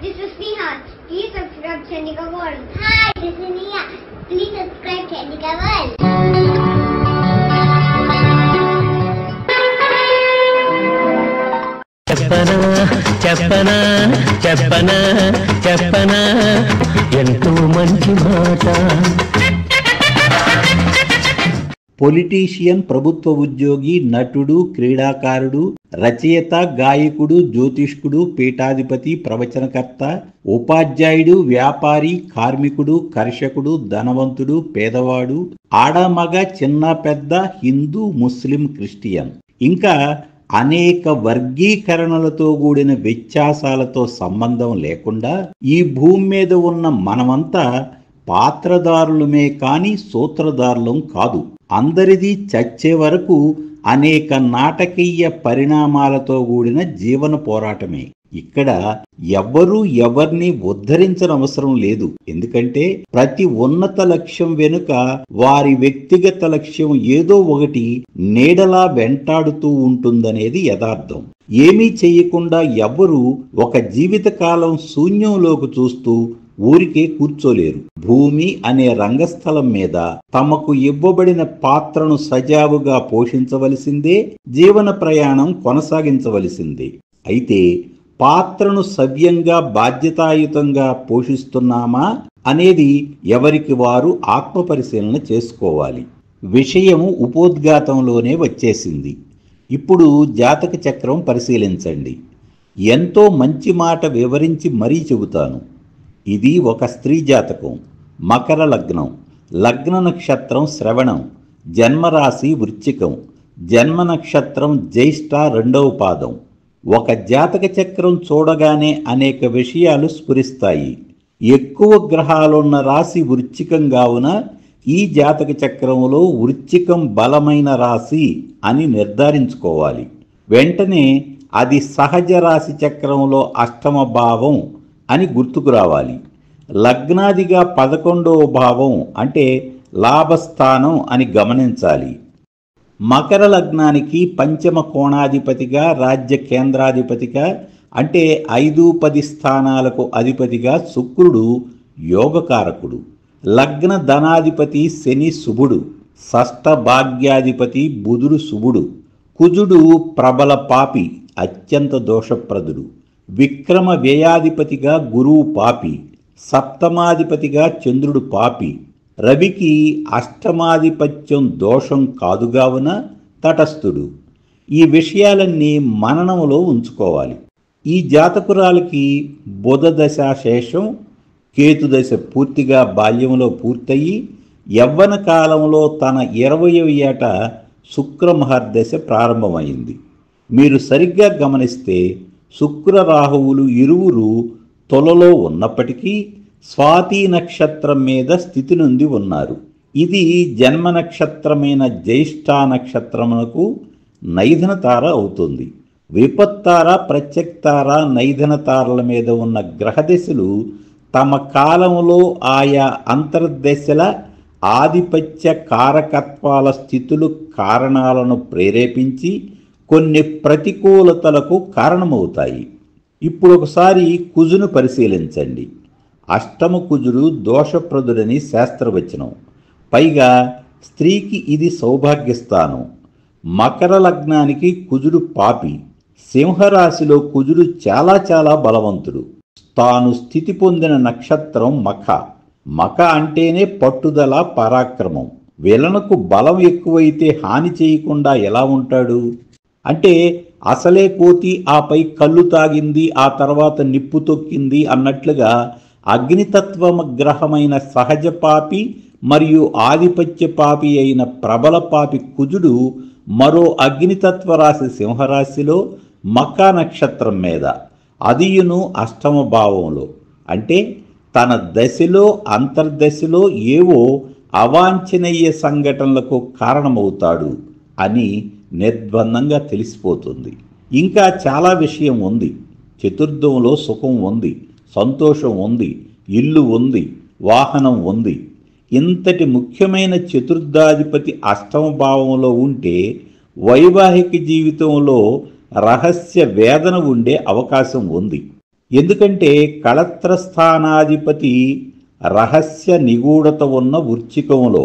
this is Neha. Please subscribe Chandika World. Hi, this is Neha. Please subscribe Chandika World. చెప్పనా చెప్పనా చెప్పనా చెప్పనా ఎంతో మంచి మాట. పొలిటీషియన్, ప్రభుత్వ ఉద్యోగి, నటుడు, క్రీడాకారుడు, రచయిత, గాయకుడు, జ్యోతిష్కుడు, పీఠాధిపతి, ప్రవచనకర్త, ఉపాధ్యాయుడు, వ్యాపారి, కార్మికుడు, కర్షకుడు, ధనవంతుడు, పేదవాడు, ఆడమగ, చిన్న పెద్ద, హిందూ, ముస్లిం, క్రిస్టియన్, ఇంకా అనేక వర్గీకరణలతో కూడిన వ్యత్యాసాలతో సంబంధం లేకుండా ఈ భూమి మీద ఉన్న మనమంతా పాత్రదారులమే కాని సూత్రధారులం కాదు. అందరిది చచ్చే వరకు అనేక నాటకీయ పరిణామాలతో కూడిన జీవన పోరాటమే. ఇక్కడ ఎవ్వరూ ఎవరిని ఉద్ధరించనవసరం లేదు. ఎందుకంటే ప్రతి ఉన్నత లక్ష్యం వెనుక వారి వ్యక్తిగత లక్ష్యం ఏదో ఒకటి నీడలా వెంటాడుతూ ఉంటుందనేది యథార్థం. ఏమీ చెయ్యకుండా ఎవ్వరూ ఒక జీవితకాలం శూన్యంలోకి చూస్తూ ఊరికే కూర్చోలేరు. భూమి అనే రంగస్థలం మీద తమకు ఇవ్వబడిన పాత్రను సజావుగా పోషించవలసిందే, జీవన ప్రయాణం కొనసాగించవలసిందే. అయితే పాత్రను సవ్యంగా బాధ్యతాయుతంగా పోషిస్తున్నామా అనేది ఎవరికి వారు ఆత్మపరిశీలన చేసుకోవాలి. విషయము ఉపోద్ఘాతంలోనే వచ్చేసింది. ఇప్పుడు జాతక చక్రం పరిశీలించండి. ఎంతో మంచి మాట వివరించి మరీ చెబుతాను. ఇది ఒక స్త్రీ జాతకం. మకర లగ్నం, లగ్న నక్షత్రం శ్రవణం, జన్మరాశి వృశ్చికం, జన్మ నక్షత్రం జ్యేష్ఠ రెండవ పాదం. ఒక జాతక చక్రం చూడగానే అనేక విషయాలు స్ఫురిస్తాయి. ఎక్కువ గ్రహాలున్న రాశి వృశ్చికం కావున ఈ జాతక చక్రంలో వృశ్చికం బలమైన రాశి అని నిర్ధారించుకోవాలి. వెంటనే అది సహజ రాశి చక్రంలో అష్టమ భావం అని గుర్తుకు రావాలి. లగ్నాదిగా 11వ భావం అంటే లాభస్థానం అని గమనించాలి. మకర లగ్నానికి పంచమ కోణాధిపతిగా, రాజ్య కేంద్రాధిపతిగా అంటే 5-10 స్థానాలకు అధిపతిగా శుక్రుడు యోగకారకుడు. లగ్న ధనాధిపతి శని శుభుడు, షష్ఠ భాగ్యాధిపతి బుధుడు శుభుడు. కుజుడు ప్రబల పాపి, అత్యంత దోషప్రదుడు. విక్రమ వ్యయాధిపతిగా గురువు పాపి, సప్తమాధిపతిగా చంద్రుడు పాపి. రవికి అష్టమాధిపత్యం దోషం కాదుగావున తటస్థుడు. ఈ విషయాలన్నీ మననంలో ఉంచుకోవాలి. ఈ జాతకురాలకి బుధ దశ శేషం, కేతుదశ పూర్తిగా బాల్యంలో పూర్తయి యవ్వన కాలంలో తన 20వ ఏట శుక్రమహర్దశ ప్రారంభమైంది. మీరు సరిగ్గా గమనిస్తే శుక్ర రాహువులు ఇరువురు తొలలో ఉన్నప్పటికీ స్వాతి నక్షత్రం మీద స్థితి నుండి ఉన్నారు. ఇది జన్మ నక్షత్రమైన జ్యేష్ఠ నక్షత్రమునకు నైధన తార అవుతుంది. విపత్తార, ప్రత్యక్తార, నైధన తారల మీద ఉన్న గ్రహదశలు తమ కాలంలో ఆయా అంతర్దశల ఆధిపత్య కారకత్వాల స్థితులు కారణాలను ప్రేరేపించి కొన్ని ప్రతికూలతలకు కారణమవుతాయి. ఇప్పుడు ఒకసారి కుజును పరిశీలించండి. అష్టమ కుజుడు దోషప్రదుడని శాస్త్రవచనం. పైగా స్త్రీకి ఇది సౌభాగ్యస్థానం. మకర లగ్నానికి కుజుడు పాపి. సింహరాశిలో కుజుడు చాలా చాలా బలవంతుడు. తాను స్థితి పొందిన నక్షత్రం మఖ. మఖ అంటేనే పట్టుదల, పరాక్రమం. విలనకు బలం ఎక్కువైతే హాని చేయకుండా ఎలా ఉంటాడు? అంటే అసలే కోతి ఆపై కళ్ళు తాగింది, ఆ తర్వాత నిప్పు తొక్కింది అన్నట్లుగా అగ్నితత్వ గ్రహమైన సహజ పాపి మరియు ఆధిపత్య పాపి అయిన ప్రబల పాపి కుజుడు మరో అగ్నితత్వ రాశి సింహరాశిలో మకా నక్షత్రం మీద, అదియును అష్టమ భావంలో. అంటే తన దశలో అంతర్దశలో ఏవో అవాంఛనీయ సంఘటనలకు కారణమవుతాడు అని నిర్బంధంగా తెలిసిపోతుంది. ఇంకా చాలా విషయం ఉంది. చతుర్థంలో సుఖం ఉంది, సంతోషం ఉంది, ఇల్లు ఉంది, వాహనం ఉంది. ఇంతటి ముఖ్యమైన చతుర్థాధిపతి అష్టమ భావంలో ఉంటే వైవాహిక జీవితంలో రహస్య వేదన ఉండే అవకాశం ఉంది. ఎందుకంటే కళత్రస్థానాధిపతి రహస్య నిగూఢత ఉన్న వృచ్చికములో,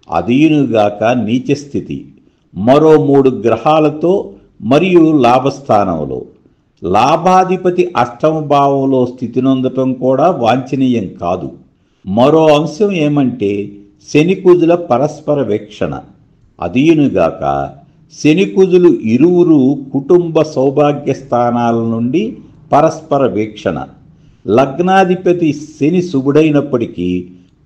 అదీనుగాక నీచస్థితి, మరో 3 గ్రహాలతో మరియు లాభస్థానంలో. లాభాధిపతి అష్టమ భావంలో స్థితి నొందటం కూడా వాంఛనీయం కాదు. మరో అంశం ఏమంటే శనికుజుల పరస్పర వీక్షణ. అదీనుగాక శనికుజులు ఇరువురు కుటుంబ సౌభాగ్య స్థానాల నుండి పరస్పర వీక్షణ. లగ్నాధిపతి శని శుభుడైనప్పటికీ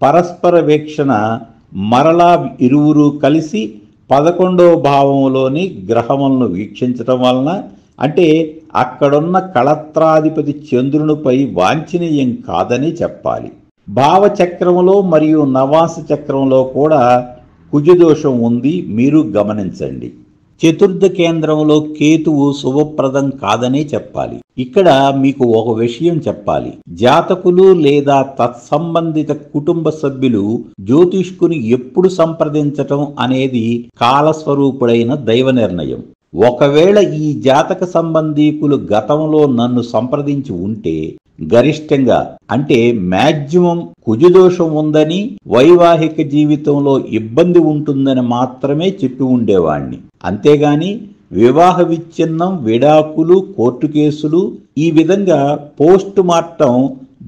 పరస్పర వీక్షణ మరలా ఇరువురు కలిసి 11వ భావంలోని గ్రహములను వీక్షించటం వలన, అంటే అక్కడున్న కళత్రాధిపతి చంద్రునిపై వాంఛనీయం కాదని చెప్పాలి. భావచక్రంలో మరియు నవాంశ చక్రంలో కూడా కుజదోషం ఉంది, మీరు గమనించండి. చతుర్థ కేంద్రంలో కేతువు శుభప్రదం కాదనే చెప్పాలి. ఇక్కడ మీకు ఒక విషయం చెప్పాలి. జాతకులు లేదా తత్సంబంధిత కుటుంబ సభ్యులు జ్యోతిష్కుని ఎప్పుడు సంప్రదించటం అనేది కాలస్వరూపుడైన దైవ నిర్ణయం. ఒకవేళ ఈ జాతక సంబంధీకులు గతంలో నన్ను సంప్రదించి ఉంటే గరిష్టంగా, అంటే మ్యాక్సిమం కుజదోషం ఉందని, వైవాహిక జీవితంలో ఇబ్బంది ఉంటుందని మాత్రమే చెప్పి ఉండేవాణ్ణి. అంతేగాని వివాహ విచ్ఛిన్నం, విడాకులు, కోర్టు కేసులు ఈ విధంగా పోస్ట్ మార్టం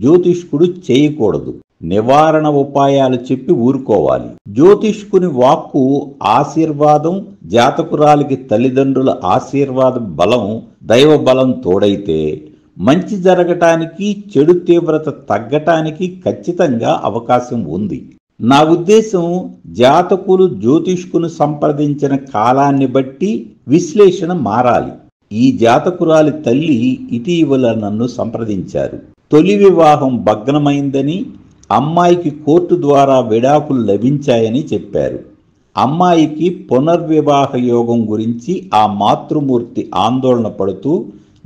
జ్యోతిష్కుడు చేయకూడదు. నివారణ ఉపాయాలు చెప్పి ఊరుకోవాలి. జ్యోతిష్కుని వాక్కు ఆశీర్వాదం, జాతకురాలికి తల్లిదండ్రుల ఆశీర్వాద బలం, దైవ బలం తోడైతే మంచి జరగటానికి, చెడు తీవ్రత తగ్గటానికి ఖచ్చితంగా అవకాశం ఉంది. నా ఉద్దేశం, జాతకులు జ్యోతిష్కును సంప్రదించిన కాలాన్ని బట్టి విశ్లేషణ మారాలి. ఈ జాతకురాలి తల్లి ఇటీవల నన్ను సంప్రదించారు. తొలి వివాహం భగ్నమైందని, అమ్మాయికి కోర్టు ద్వారా విడాకులు లభించాయని చెప్పారు. అమ్మాయికి పునర్వివాహ యోగం గురించి ఆ మాతృమూర్తి ఆందోళన పడుతూ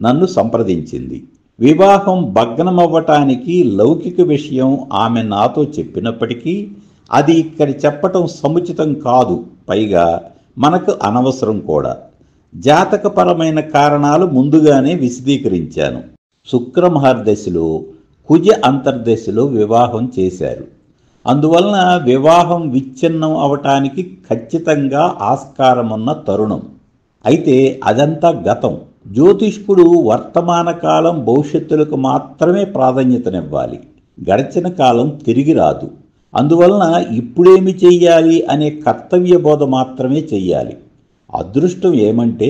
నన్ను సంప్రదించింది. వివాహం భగ్నమవ్వటానికి లౌకిక విషయం ఆమె నాతో చెప్పినప్పటికీ అది ఇక్కడ చెప్పటం సముచితం కాదు, పైగా మనకు అనవసరం కూడా. జాతకపరమైన కారణాలు ముందుగానే విశదీకరించాను. శుక్రమహర్దశలో, కుజ అంతర్దశలో వివాహం చేశారు. అందువలన వివాహం విచ్ఛిన్నం అవటానికి ఖచ్చితంగా ఆస్కారమున్న తరుణం. అయితే అదంతా గతం. జ్యోతిష్కుడు వర్తమాన కాలం, భవిష్యత్తులకు మాత్రమే ప్రాధాన్యతనివ్వాలి. గడిచిన కాలం తిరిగి రాదు. అందువలన ఇప్పుడేమి చెయ్యాలి అనే కర్తవ్య బోధ మాత్రమే చెయ్యాలి. అదృష్టం ఏమంటే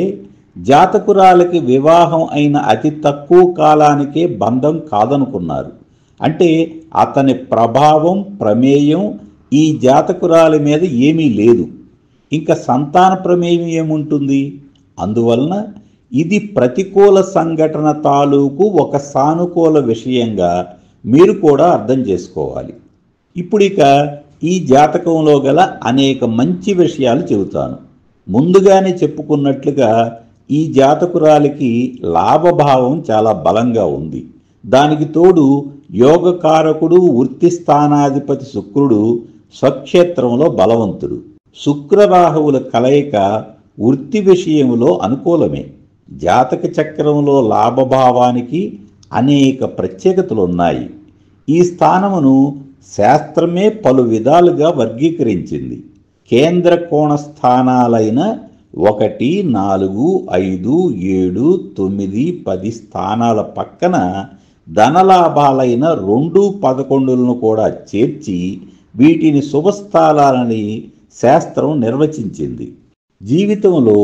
జాతకురాలకి వివాహం అయిన అతి తక్కువ కాలానికే బంధం కాదనుకున్నారు. అంటే అతని ప్రభావం, ప్రమేయం ఈ జాతకురాలి మీద ఏమీ లేదు. ఇంకా సంతాన ప్రమేయం ఏముంటుంది? అందువలన ఇది ప్రతికూల సంఘటన తాలూకు ఒక సానుకూల విషయంగా మీరు కూడా అర్థం చేసుకోవాలి. ఇప్పుడిక ఈ జాతకంలో గల అనేక మంచి విషయాలు చెబుతాను. ముందుగానే చెప్పుకున్నట్లుగా ఈ జాతకురాలికి లాభభావం చాలా బలంగా ఉంది. దానికి తోడు యోగకారకుడు, వృత్తి స్థానాధిపతి శుక్రుడు స్వక్షేత్రంలో బలవంతుడు. శుక్రరాహువుల కలయిక వృత్తి విషయంలో అనుకూలమే. జాతక చక్రంలో లాభభావానికి అనేక ప్రత్యేకతలున్నాయి. ఈ స్థానమును శాస్త్రమే పలు విధాలుగా వర్గీకరించింది. కేంద్ర కోణ స్థానాలైన 1, 4, 5, 7, 9, 10 స్థానాల పక్కన ధనలాభాలైన 2, 11లను కూడా చేర్చి వీటిని శుభస్థానాలని శాస్త్రం నిర్వచించింది. జీవితంలో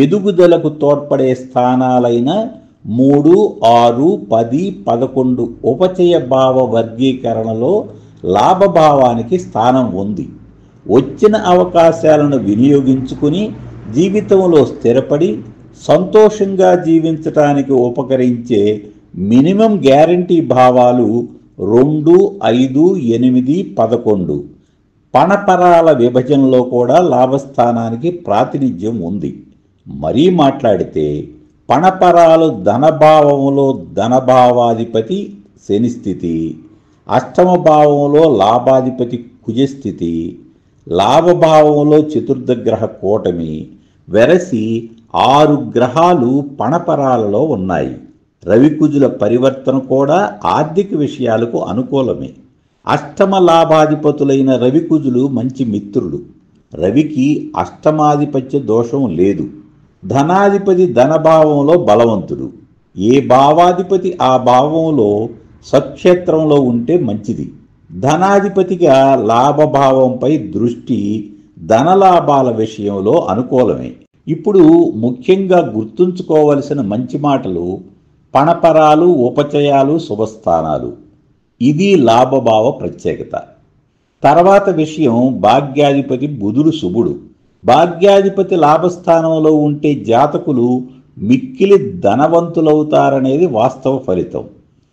ఎదుగుదలకు తోడ్పడే స్థానాలైన 3, 6, 10, 11 ఉపచయ భావ వర్గీకరణలో లాభభావానికి స్థానం ఉంది. వచ్చిన అవకాశాలను వినియోగించుకుని జీవితంలో స్థిరపడి సంతోషంగా జీవించటానికి ఉపకరించే మినిమం గ్యారంటీ భావాలు 2, 5, 8, 11. పణపరాల విభజనలో కూడా లాభస్థానానికి ప్రాతినిధ్యం ఉంది. మరీ మాట్లాడితే పణపరాలు ధనభావంలో ధనభావాధిపతి శని స్థితి, అష్టమ భావంలో లాభాధిపతి కుజస్థితి, లాభభావంలో చతుర్థ గ్రహ కూటమి, వెరసి 6 గ్రహాలు పణపరాలలో ఉన్నాయి. రవికుజుల పరివర్తన కూడా ఆర్థిక విషయాలకు అనుకూలమే. అష్టమ లాభాధిపతులైన రవికుజులు మంచి మిత్రులు. రవికి అష్టమాధిపత్య దోషం లేదు. ధనాధిపతి ధనభావంలో బలవంతుడు. ఏ భావాధిపతి ఆ భావంలో స్వక్షేత్రంలో ఉంటే మంచిది. ధనాధిపతిగా లాభభావంపై దృష్టి ధనలాభాల విషయంలో అనుకూలమే. ఇప్పుడు ముఖ్యంగా గుర్తుంచుకోవలసిన మంచి మాటలు పణపరాలు, ఉపచయాలు, శుభస్థానాలు. ఇది లాభభావ ప్రత్యేకత. తర్వాత విషయం భాగ్యాధిపతి బుధుడు శుభుడు. భాగ్యాధిపతి లాభస్థానంలో ఉంటే జాతకులు మిక్కిలి ధనవంతులవుతారనేది వాస్తవ ఫలితం.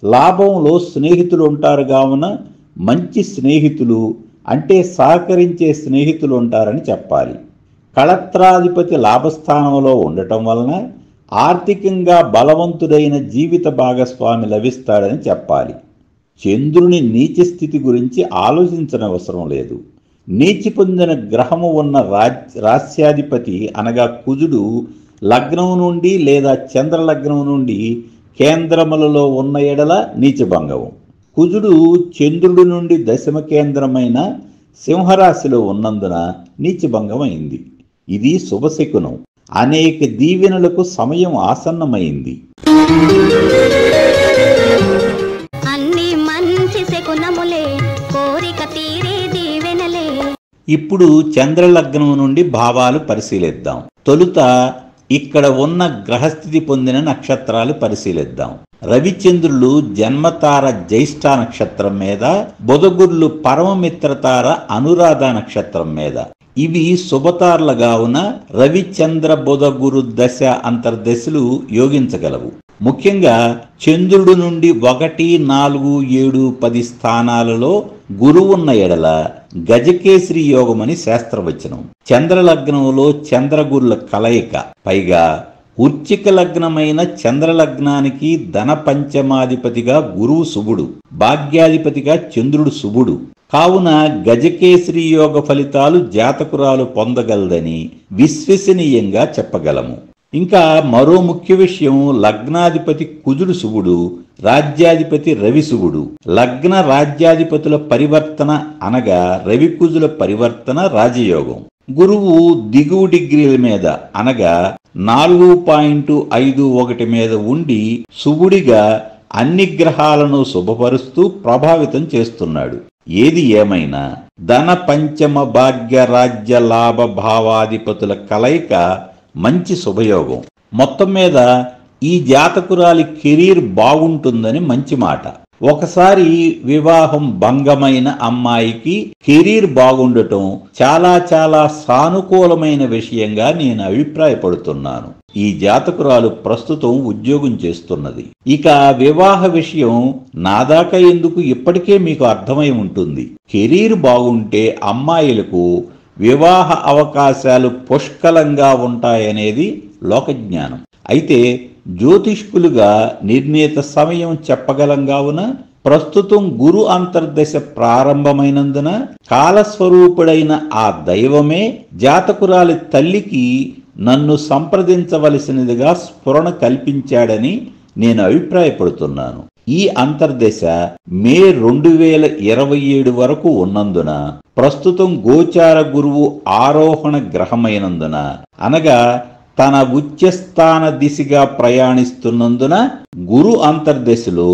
లాభంలో స్నేహితులు ఉంటారు కావున మంచి స్నేహితులు అంటే సహకరించే స్నేహితులు ఉంటారని చెప్పాలి. కళత్రాధిపతి లాభస్థానంలో ఉండటం వలన ఆర్థికంగా బలవంతుడైన జీవిత భాగస్వామి లభిస్తాడని చెప్పాలి. చంద్రుని నీచ స్థితి గురించి ఆలోచించనవసరం లేదు. నీచి పొందిన గ్రహము ఉన్న రాస్యాధిపతి అనగా కుజుడు లగ్నం నుండి లేదా చంద్రలగ్నం నుండి కేంద్రములలో ఉన్న ఎడల నీచభంగము. కుజుడు చంద్రుడి నుండి దశమ కేంద్రమైన సింహరాశిలో ఉన్నందున నీచభంగమైంది. ఇది శుభశకునం. అనేక దీవెనలకు సమయం ఆసన్నమైంది. ఇప్పుడు చంద్రలగ్నం నుండి భావాలు పరిశీలిద్దాం. తొలుత ఇక్కడ ఉన్న గ్రహస్థితి పొందిన నక్షత్రాలు పరిశీలిద్దాం. రవిచంద్రులు జన్మతార జ్యేష్ఠ నక్షత్రం మీద, బుధగురులు పరమమిత్రతార అనురాధ నక్షత్రం మీద. ఇవి శుభతారలుగా ఉన్న రవిచంద్ర బుధ గురు దశ అంతర్దశలు యోగించగలవు. ముఖ్యంగా చంద్రుడు నుండి 1, 4, 7, 10 స్థానాలలో గురువు ఉన్న ఎడల గజకేశ్రీ యోగమని శాస్త్రవచనం. చంద్రలగ్నంలో చంద్రగురుల కలయిక. పైగా వృశ్చిక లగ్నమైన చంద్రలగ్నానికి ధన పంచమాధిపతిగా గురువు శుభుడు, భాగ్యాధిపతిగా చంద్రుడు శుభుడు. కావున గజకేశ్రీ యోగ ఫలితాలు జాతకురాలు పొందగలదని విశ్వసనీయంగా చెప్పగలము. ఇంకా మరో ముఖ్య విషయం, లగ్నాధిపతి కుజుడు శుభుడు, రాజ్యాధిపతి రవి శుభుడు. లగ్న రాజ్యాధిపతుల పరివర్తన అనగా రవి కుజుల పరివర్తన రాజయోగం. గురువు దిగువ డిగ్రీల మీద అనగా 4.51 మీద ఉండి శుభుడిగా అన్ని గ్రహాలను శుభపరుస్తూ ప్రభావితం చేస్తున్నాడు. ఏది ఏమైనా ధన పంచమ భాగ్య రాజ్య లాభ భావాధిపతుల కలయిక మంచి శుభయోగం. మొత్తం మీద ఈ జాతకురాలి కెరీర్ బాగుంటుందని మంచి మాట. ఒకసారి వివాహం భంగమైన అమ్మాయికి కెరీర్ బాగుండటం చాలా చాలా సానుకూలమైన విషయంగా నేను అభిప్రాయపడుతున్నాను. ఈ జాతకురాలు ప్రస్తుతం ఉద్యోగం చేస్తున్నది. ఇక వివాహ విషయం నా దాకా ఎందుకు ఇప్పటికే మీకు అర్థమై ఉంటుంది. కెరీర్ బాగుంటే అమ్మాయిలకు వివాహ అవకాశాలు పుష్కలంగా ఉంటాయనేది లోకజ్ఞానం. అయితే జ్యోతిష్కులుగా నిర్ణీత సమయం చెప్పగలం కావున ప్రస్తుతం గురు అంతర్దశ ప్రారంభమైనందున కాలస్వరూపుడైన ఆ దైవమే జాతకురాలి తల్లికి నన్ను సంప్రదించవలసినదిగా స్ఫురణ కల్పించాడని నేను అభిప్రాయపడుతున్నాను. ఈ అంతర్దశ మే 2027 వరకు ఉన్నందున ప్రస్తుతం గోచార గురువు ఆరోహణ గ్రహమైనందున అనగా తన ఉచ్ఛస్థాన దిశగా ప్రయాణిస్తున్నందున గురు అంతర్దశలో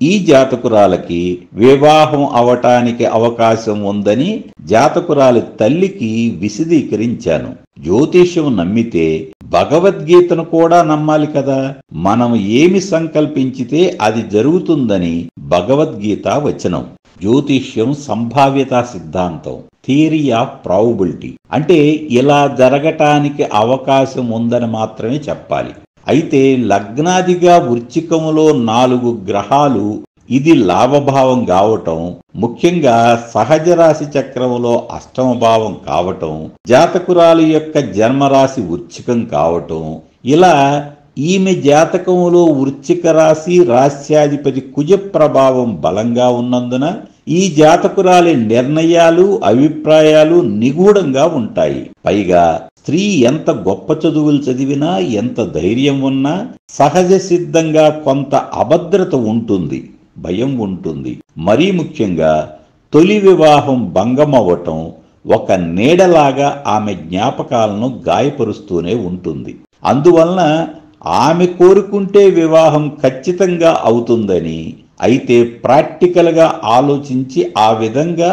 ఈ జాతకురాలకి వివాహం అవటానికి అవకాశం ఉందని జాతకురాలి తల్లికి విశదీకరించాను. జ్యోతిష్యం నమ్మితే భగవద్గీతను కూడా నమ్మాలి కదా. మనం ఏమి సంకల్పించితే అది జరుగుతుందని భగవద్గీత వచనం. జ్యోతిష్యం సంభావ్యతా సిద్ధాంతం, థియరీ ఆఫ్ ప్రాబబిలిటీ. అంటే ఇలా జరగటానికి అవకాశం ఉందని మాత్రమే చెప్పాలి. అయితే లగ్నాదిగా వృశ్చికములో 4 గ్రహాలు, ఇది లాభభావం కావటం, ముఖ్యంగా సహజ రాశి చక్రములో అష్టమ భావం కావటం, జాతకురాలు యొక్క జన్మరాశి వృశ్చికం కావటం, ఇలా ఈమె జాతకములో వృశ్చిక రాశి రాశ్యాధిపతి కుజ ప్రభావం బలంగా ఉన్నందున ఈ జాతకురాలి నిర్ణయాలు, అభిప్రాయాలు నిగూఢంగా ఉంటాయి. పైగా స్త్రీ ఎంత గొప్ప చదువులు చదివినా, ఎంత ధైర్యం ఉన్నా సహజ సిద్ధంగా కొంత అభద్రత ఉంటుంది, భయం ఉంటుంది. మరీ ముఖ్యంగా తొలి వివాహం భంగమవ్వటం ఒక నీడలాగా ఆమె జ్ఞాపకాలను గాయపరుస్తూనే ఉంటుంది. అందువలన ఆమె కోరుకుంటే వివాహం ఖచ్చితంగా అవుతుందని, అయితే ప్రాక్టికల్గా ఆలోచించి ఆ విధంగా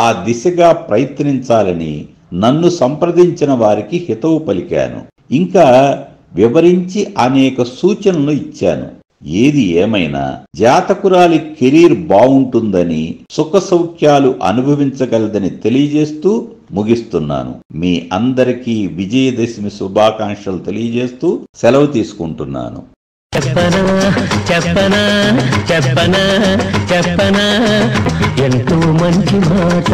ఆ దిశగా ప్రయత్నించాలని నన్ను సంప్రదించిన వారికి హితవు పలికాను. ఇంకా వివరించి అనేక సూచనలు ఇచ్చాను. ఏది ఏమైనా జాతకురాలి కెరీర్ బాగుంటుందని, సుఖ సౌఖ్యాలు అనుభవించగలదని తెలియజేస్తూ ముగిస్తున్నాను. మీ అందరికీ విజయదశమి శుభాకాంక్షలు తెలియజేస్తూ సెలవు తీసుకుంటున్నాను. చెప్పనా చెప్పనా చెప్పనా చెప్పనా ఎంతో మంచి మాట.